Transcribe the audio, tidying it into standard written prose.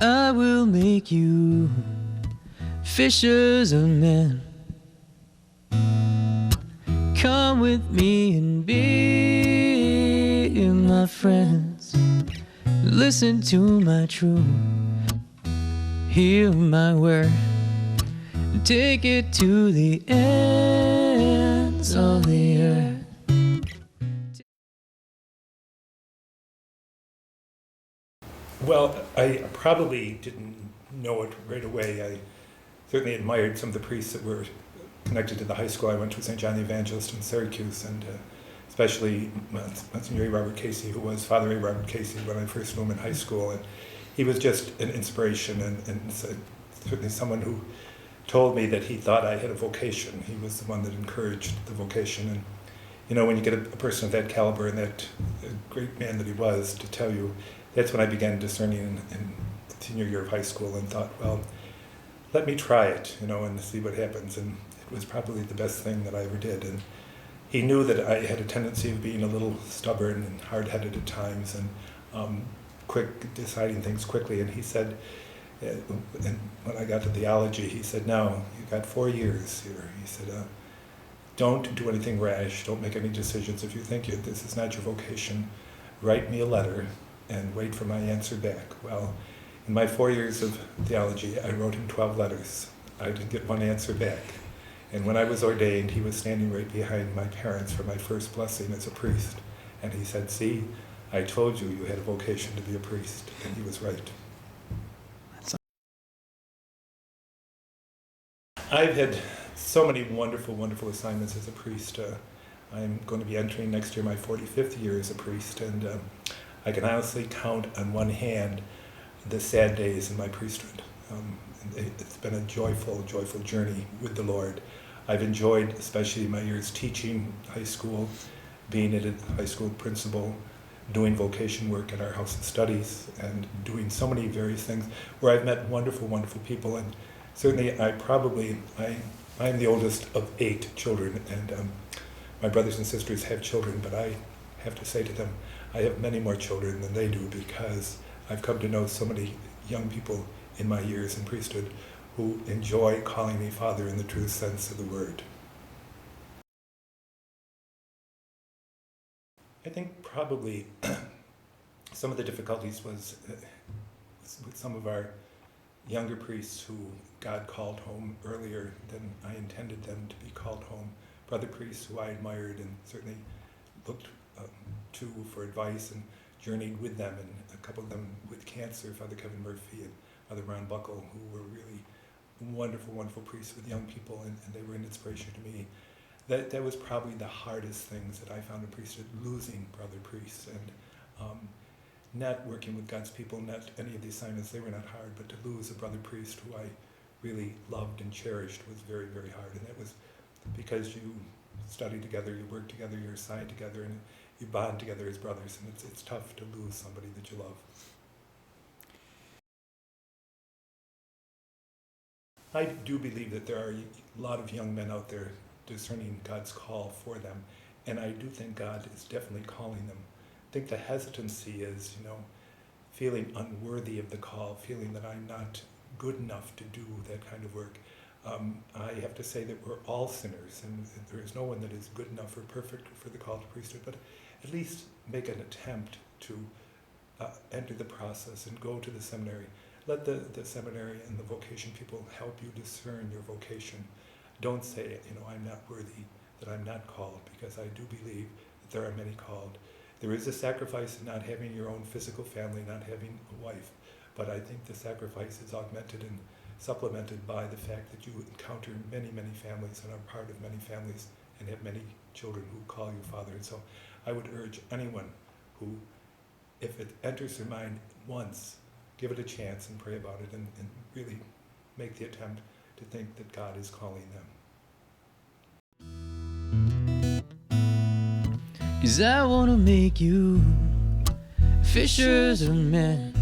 I will make you fishers of men. Come with me and be my friends. Listen to my truth, hear my word, take it to the ends of the earth. Well, I probably didn't know it right away. I certainly admired some of the priests that were connected to the high school I went to, St. John the Evangelist in Syracuse, and especially Monsignor A. Robert Casey, who was Father A. Robert Casey when I first knew him in high school. And he was just an inspiration and certainly someone who told me that he thought I had a vocation. He was the one that encouraged the vocation. And you know, when you get a person of that caliber and that great man that he was to tell you, that's when I began discerning in the senior year of high school and thought, well, let me try it, you know, and see what happens. And it was probably the best thing that I ever did. And he knew that I had a tendency of being a little stubborn and hard-headed at times and quick, deciding things quickly. And he said, and when I got to theology, he said, now, you got 4 years here. He said, don't do anything rash, don't make any decisions. If you think this is not your vocation, write me a letter and wait for my answer back. Well, in my 4 years of theology, I wrote him 12 letters. I didn't get one answer back. And when I was ordained, he was standing right behind my parents for my first blessing as a priest. And he said, see, I told you you had a vocation to be a priest. And he was right. I've had so many wonderful, wonderful assignments as a priest. I'm going to be entering next year my 45th year as a priest, and I can honestly count on one hand the sad days in my priesthood. It's been a joyful, joyful journey with the Lord. I've enjoyed, especially my years teaching high school, being a high school principal, doing vocation work in our house of studies, and doing so many various things where I've met wonderful, wonderful people. And certainly I'm the oldest of 8 children, and my brothers and sisters have children, but I have to say to them, I have many more children than they do, because I've come to know so many young people in my years in priesthood who enjoy calling me Father in the true sense of the word. I think probably some of the difficulties was with some of our younger priests who God called home earlier than I intended them to be called home. Brother priests who I admired and certainly looked to for advice and journeyed with them, and a couple of them with cancer, Father Kevin Murphy and Father Ron Buckle, who were really wonderful, wonderful priests with young people, and they were an inspiration to me. That was probably the hardest things that I found in priesthood, losing brother priests, and not working with God's people, not any of the assignments, they were not hard, but to lose a brother priest who I really loved and cherished was very, very hard. And that was because you study together, you work together, you're assigned together, and you bond together as brothers, and it's tough to lose somebody that you love. I do believe that there are a lot of young men out there discerning God's call for them, and I do think God is definitely calling them. I think the hesitancy is, feeling unworthy of the call, feeling that I'm not good enough to do that kind of work. I have to say that we're all sinners, and there is no one that is good enough or perfect for the call to priesthood, but at least make an attempt to enter the process and go to the seminary. Let the seminary and the vocation people help you discern your vocation. Don't say, I'm not worthy, that I'm not called, because I do believe that there are many called. There is a sacrifice in not having your own physical family, not having a wife, but I think the sacrifice is augmented and supplemented by the fact that you encounter many, many families and are part of many families and have many children who call you Father. And so I would urge anyone who, if it enters their mind once, give it a chance and pray about it, and really make the attempt to think that God is calling them. 'Cause I wanna make you fishers of men.